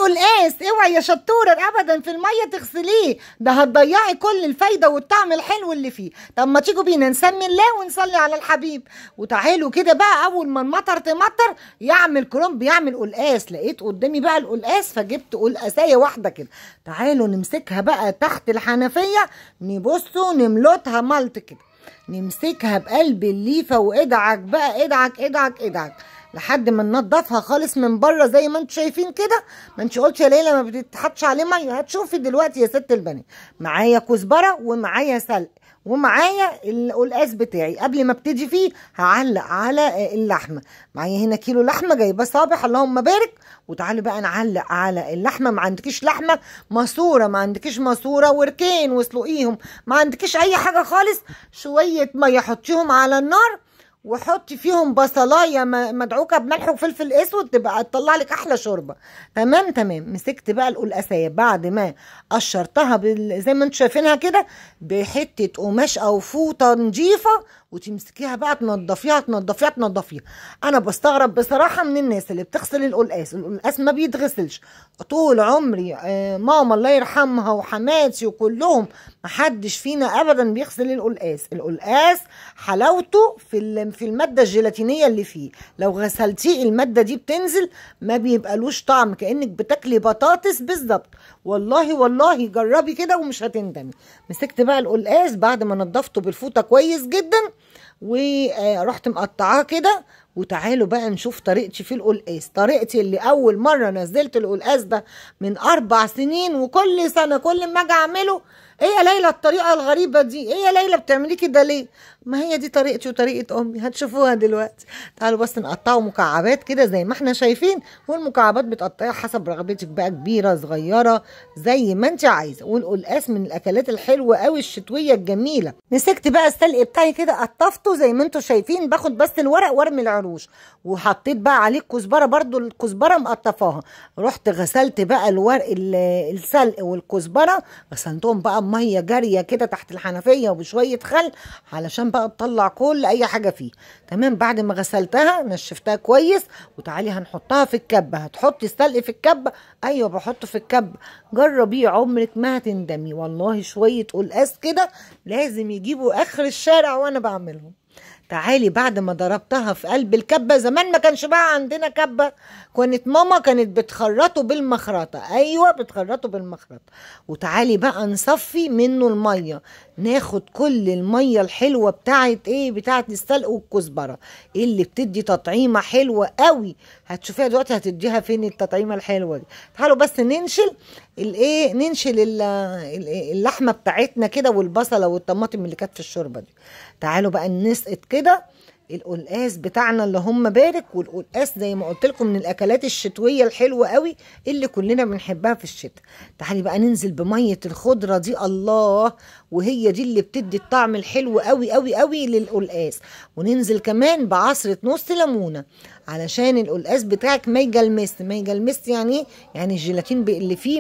قلقاس اوعي يا شطوره ابدا في الميه تغسليه، ده هتضيعي كل الفايده والطعم الحلو اللي فيه. طب ما تيجوا بينا نسمي الله ونصلي على الحبيب. وتعالوا كده بقى، اول ما المطر تمطر يعمل كرنب يعمل قلقاس. لقيت قدامي بقى القلقاس فجبت قلقاسيه واحده كده. تعالوا نمسكها بقى تحت الحنفيه، نبصوا نملتها ملط كده، نمسكها بقلب الليفه وادعك بقى، ادعك ادعك ادعك لحد ما ننضفها خالص من بره زي ما انتوا شايفين كده. ما انتش قلتش يا ليلى ما بتتحطش عليه ميه؟ هتشوفي دلوقتي يا ست البنات. معايا كزبره ومعايا سلق ومعايا القلقاس بتاعي. قبل ما ابتدي فيه هعلق على اللحمه. معايا هنا كيلو لحمه جايبه صابح اللهم بارك. وتعالوا بقى نعلق على اللحمه. ما عندكيش لحمه ماسوره، ما عندكيش ماسوره وركين واسلقيهم، ما عندكيش اي حاجه خالص، شويه ميه حطيهم على النار وحطي فيهم بصلايه مدعوكه بملح وفلفل اسود، تبقى تطلع لك احلى شوربه. تمام تمام. مسكت بقى القلقاسيه بعد ما قشرتها زي ما انتم شايفينها كده بحته قماش او فوطه نظيفه، وتمسكيها بقى تنضفيها تنضفيها تنضفيها. انا بستغرب بصراحه من الناس اللي بتغسل القلقاس. القلقاس ما بيتغسلش. طول عمري ماما الله يرحمها وحماتي وكلهم محدش فينا ابدا بيغسل القلقاس. القلقاس حلاوته في الماده الجيلاتينيه اللي فيه. لو غسلتيه الماده دي بتنزل، ما بيبقالوش طعم، كانك بتاكلي بطاطس بالظبط. والله والله جربي كده ومش هتندمي. مسكت بقى القلقاس بعد ما نضفته بالفوطه كويس جدا ورحت مقطعاه كده. وتعالوا بقى نشوف طريقتي في القلقاس. طريقتي اللي اول مره نزلت القلقاس ده من 4 سنين، وكل سنه كل ما اجي اعمله: ايه يا ليلى الطريقه الغريبه دي؟ ايه يا ليلى بتعملي كده ليه؟ ما هي دي طريقتي وطريقه امي، هتشوفوها دلوقتي. تعالوا بس نقطعه مكعبات كده زي ما احنا شايفين. والمكعبات بتقطعيها حسب رغبتك بقى، كبيره صغيره زي ما انت عايزه. والقلقاس من الاكلات الحلوه قوي الشتويه الجميله. مسكت بقى السلق بتاعي كده قطفته زي ما انتم شايفين، باخد بس الورق وارمي العروش. وحطيت بقى عليه الكزبره، برضو الكزبره مقطفاها. رحت غسلت بقى الورق السلق والكزبره، غسلتهم بقى بميه جاريه كده تحت الحنفيه وبشويه خل علشان بقى تطلع كل اي حاجه فيه. تمام. بعد ما غسلتها نشفتها كويس. وتعالي هنحطها في الكبه. هتحطي السلق في الكبه؟ ايوه بحطه في الكبه. جربيه عمرك ما هتندمي والله. شويه قلقاس كده لازم يجيبوا اخر الشارع وانا بعملهم. تعالي بعد ما ضربتها في قلب الكبه. زمان ما كانش بقى عندنا كبه، كانت ماما بتخرطه بالمخرطه. ايوه بتخرطه بالمخرطه. وتعالي بقى نصفي منه الميه، ناخد كل الميه الحلوه بتاعت السلق والكزبره اللي بتدي تطعيمه حلوه قوي. هتشوفيها دلوقتي هتديها فين التطعيمه الحلوه دي. تعالوا بس ننشل اللحمه بتاعتنا كده والبصله والطماطم اللي كانت في الشوربه دي. تعالوا بقى نسقط كده القلقاس بتاعنا اللهم بارك. والقلقاس زي ما قلت لكم من الاكلات الشتويه الحلوه قوي اللي كلنا بنحبها في الشتاء. تعالي بقى ننزل بميه الخضره دي، الله، وهي دي اللي بتدي الطعم الحلو قوي قوي قوي للقلقاس. وننزل كمان بعصره نص ليمونه علشان القلقاس بتاعك ما يجلمس. ما يجلمس يعني ايه؟ يعني الجيلاتين اللي فيه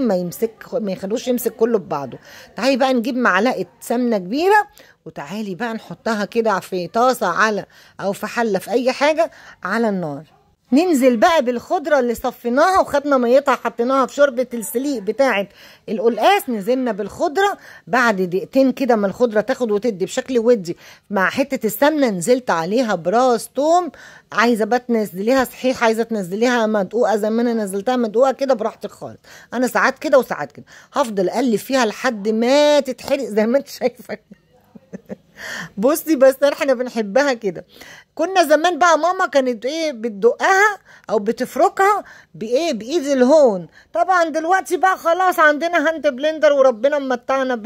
ما يخلوش يمسك كله ببعضه. تعالي بقى نجيب معلقه سمنه كبيره، وتعالي بقى نحطها كده في طاسه او في حله في اي حاجه على النار. ننزل بقى بالخضره اللي صفيناها وخدنا ميتها حطيناها في شوربه السليق بتاعه القلقاس. نزلنا بالخضره بعد دقيقتين كده ما الخضره تاخد وتدي بشكل ودي مع حته السمنه. نزلت عليها براس توم. عايزه بقى تنزليها صحيح، عايزه تنزليها مدقوقه زي ما انا نزلتها مدقوقه كده براحتك خالص. انا ساعات كده وساعات كده هفضل اقلب فيها لحد ما تتحرق زي ما انت شايفه. بصي بس احنا بنحبها كده. كنا زمان بقى ماما كانت بتدقها او بتفركها بايد الهون. طبعا دلوقتي بقى خلاص عندنا هاند بلندر وربنا ممتعنا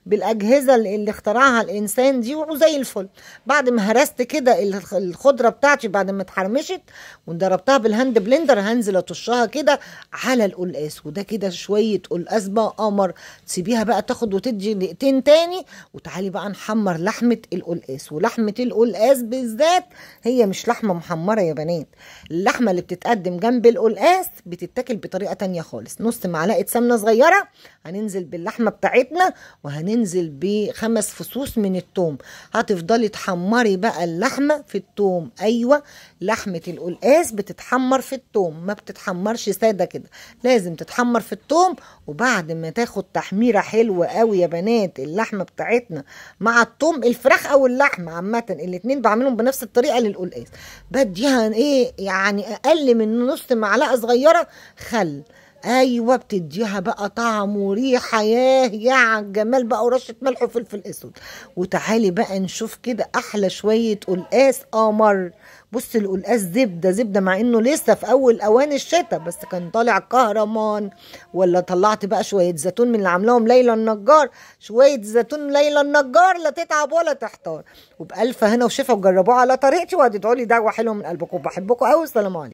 بالاجهزه اللي اخترعها الانسان دي وزي الفل. بعد ما هرست كده الخضره بتاعتي بعد ما اتحرمشت وضربتها بالهاند بلندر، هنزل اطشها كده على القلقاس. وده كده شويه قلقاس بقى قمر. تسيبيها بقى تاخد وتدي دقيقتين تاني. وتعالي بقى نحمر لحمه القلقاس. ولحمه القلقاس بالذات هي مش لحمة محمرة يا بنات. اللحمة اللي بتتقدم جنب القلقاس بتتاكل بطريقة تانية خالص. نص معلقة سمنة صغيرة، هننزل باللحمة بتاعتنا وهننزل ب5 فصوص من التوم. هتفضلي تحمري بقى اللحمة في التوم. ايوه، لحمة القلقاس بتتحمر في التوم، ما بتتحمرش سادة كده، لازم تتحمر في التوم. وبعد ما تاخد تحميرة حلوة قوي يا بنات اللحمة بتاعتنا مع التوم، الفراخ او اللحمة عامة الاتنين بعملهم بنفس الطريقة للقلقاس، بديها ايه يعني اقل من نص معلقة صغيرة خل. ايوه، بتديها بقى طعم وريحه، يا على الجمال بقى، ورشه ملح وفلفل اسود. وتعالي بقى نشوف كده احلى شويه قلقاس قمر. بص القلقاس زبده زبده، مع انه لسه في اول اوان الشتاء، بس كان طالع كهرمان. ولا طلعت بقى شويه زيتون من اللي عاملاهم ليلى النجار، شويه زيتون ليلى النجار، لا تتعب ولا تحتار. وبألف هنا وشفا، وجربوها على طريقتي وهتدعوا لي دعوه حلوه من قلبكم. بحبكم قوي، السلام عليكم.